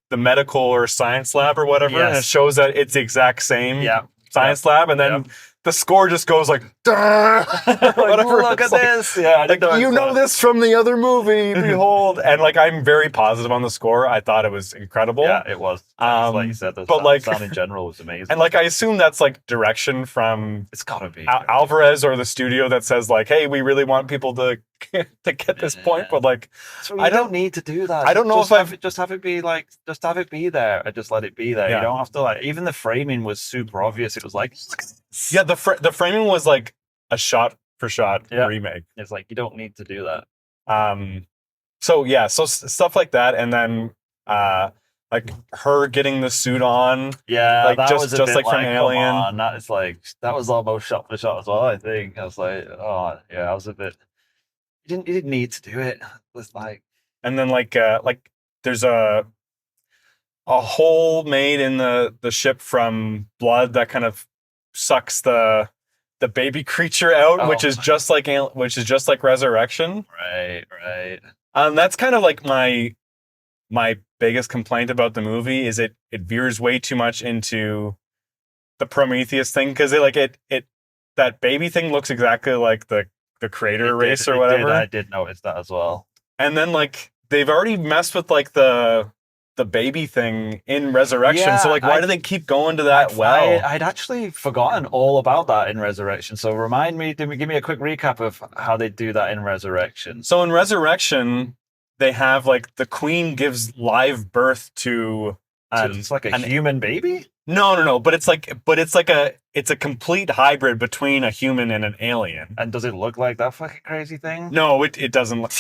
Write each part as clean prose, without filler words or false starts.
the medical or science lab or whatever, and it Yes. shows that it's the exact same Yeah. science lab, and then the score just goes like, "Duh," Like, whatever. look It's at like, this. Yeah, I like, didn't notice you know that. this from the other movie, behold. And like, I'm very positive on the score. I thought it was incredible. Yeah, it was. Like you said, the but like, sound in general was amazing. and like, I assume that's like direction from It's gotta be Alvarez or the studio that says like, hey, we really want people to to get this point, but like, So you don't need to do that. I don't know just if have it, just have it be like, just have it be there, and just let it be there. Yeah. You don't have to like. Even the framing was super obvious. It was like, yeah, the framing was like a shot for shot remake. It's like you don't need to do that. So yeah, so stuff like that, and then like her getting the suit on. Yeah, like that just was a just bit like from come Alien. on, that is like that was almost shot for shot as well. I think I was like, oh yeah, I was a bit. You didn't need to do it. It was like, and then like there's a hole made in the ship from blood that kind of sucks the baby creature out, which is just like Resurrection. Right. That's kind of like my biggest complaint about the movie is it veers way too much into the Prometheus thing, because it that baby thing looks exactly like the creator race or whatever. I did notice that as well. And then like they've already messed with like the baby thing in Resurrection. Yeah, so like, why do they keep going to that? I'd actually forgotten all about that in Resurrection. So give me a quick recap of how they do that in Resurrection. So in Resurrection, they have like the queen gives live birth to it's like a human baby? No. But it's like a complete hybrid between a human and an alien. And does it look like that fucking crazy thing? No, it doesn't look.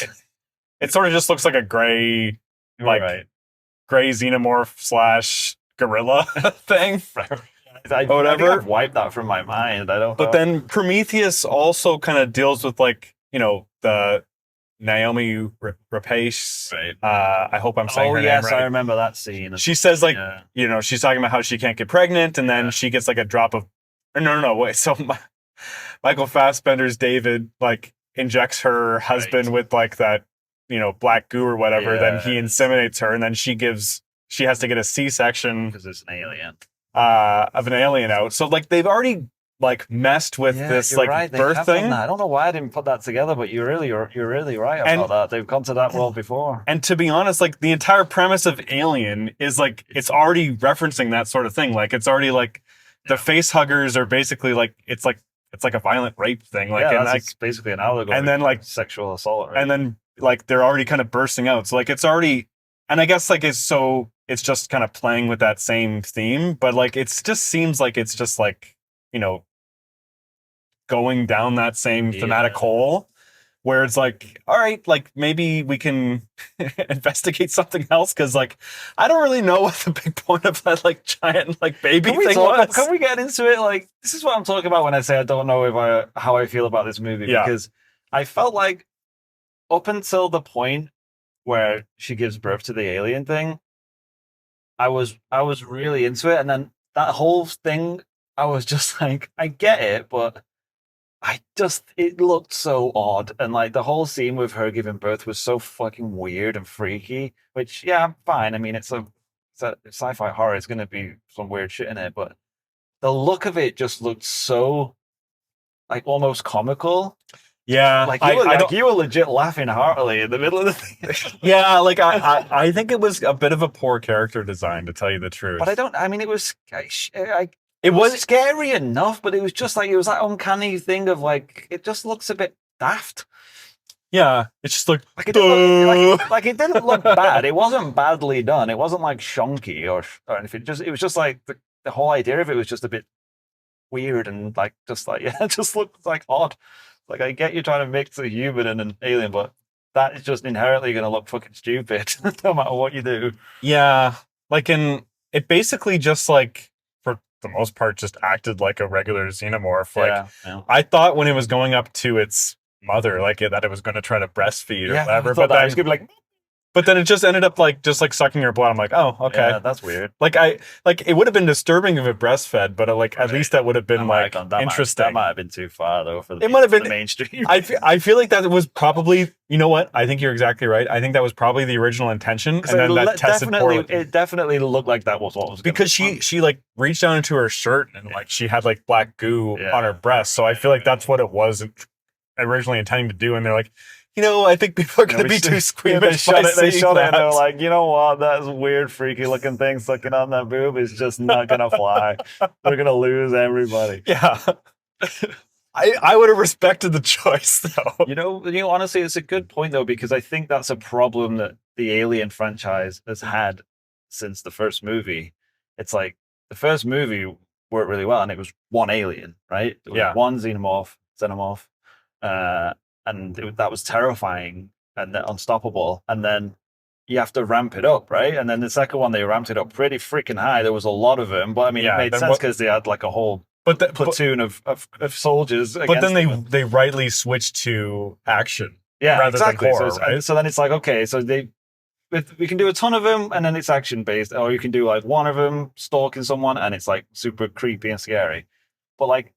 It sort of just looks like a gray, like gray xenomorph / gorilla thing. Whatever. I've wiped that from my mind. I don't. But then Prometheus also kind of deals with like, the Naomi Rapace. Right. I hope I'm saying her name right. I remember that scene. She says like, she's talking about how she can't get pregnant, and then she gets like a drop of. No, wait. So Michael Fassbender's David like injects her husband with like that, black goo or whatever. Then he inseminates her, and then she has to get a C-section because it's an alien. Of an alien out. So like they've already like messed with this like birth thing. I don't know why I didn't put that together, but you're really right about that. They've gone to that world before. And to be honest, like the entire premise of Alien is like it's already referencing that sort of thing. Like it's already like the face huggers are basically like it's like a violent rape thing. Like that's basically an allegory. And then like sexual assault. Right? And then like they're already kind of bursting out. So like it's already, and I guess like it's just kind of playing with that same theme, but like it just seems like it's just like, going down that same thematic hole where it's like, all right, like maybe we can investigate something else, because like I don't really know what the big point of that like giant like baby thing was. Can we get into it? Like, this is what I'm talking about when I say I don't know how I feel about this movie, because I felt like up until the point where she gives birth to the alien thing, I was really into it, and then that whole thing, I was just like, I get it, but it looked so odd, and like the whole scene with her giving birth was so fucking weird and freaky. Which, yeah, fine. I mean, it's a sci-fi horror. It's going to be some weird shit in it, but the look of it just looked so like almost comical. Yeah, like you were legit laughing heartily in the middle of the thing. Yeah, like I think it was a bit of a poor character design, to tell you the truth. But it was. It was scary enough, but it was just like, it was that uncanny thing of like, it just looks a bit daft. Yeah, it's just like it didn't look bad. It wasn't badly done. It wasn't like shonky or anything. It was just like the whole idea of it was just a bit weird and like it just looked like odd. Like, I get you trying to mix a human and an alien, but that is just inherently going to look fucking stupid no matter what you do. Yeah, like it basically just like, the most part, just acted like a regular xenomorph. Like I thought when it was going up to its mother, like that it was going to try to breastfeed or whatever, but then it was going to be like, But then it just ended up like sucking her blood. I'm like, oh, okay. Yeah, that's weird. Like it would have been disturbing if it breastfed, but at least that would have been interesting. That might have been too far though for it might have been the mainstream. I feel like that was probably, you know what? I think you're exactly right. I think that was probably the original intention, and then that tested poorly. It definitely looked like that was what was because she like reached down into her shirt and like she had like black goo on her breast. So I feel like that's what it was originally intending to do, and they're like, I think people are going to be too squeamish. They shot it and they're like, you know what? That weird, freaky looking thing sucking on that boob is just not going to fly. We're going to lose everybody. Yeah. I would have respected the choice, though. Honestly, it's a good point, though, because I think that's a problem that the Alien franchise has had since the first movie. It's like the first movie worked really well, and it was one alien, right? It was one xenomorph, and that was terrifying and unstoppable. And then you have to ramp it up, right? And then the second one, they ramped it up pretty freaking high. There was a lot of them, but I mean, it made sense because they had like a whole platoon of soldiers. But then they rightly switched to action, rather than horror, right? So then it's like, okay, so we can do a ton of them, and then it's action based, or you can do like one of them stalking someone, and it's like super creepy and scary. But like,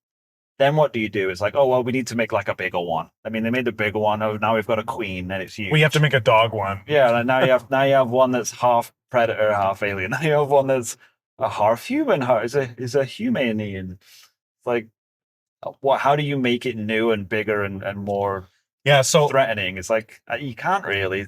then what do you do? It's like, oh well, we need to make like a bigger one. I mean, they made the bigger one. Oh, now we've got a queen, and it's huge. We have to make a dog one. Yeah, and now you have one that's half predator, half alien. Now you have one that's a half human. Is a humanian. It's like, what? How do you make it new and bigger and more? So threatening. It's like you can't really.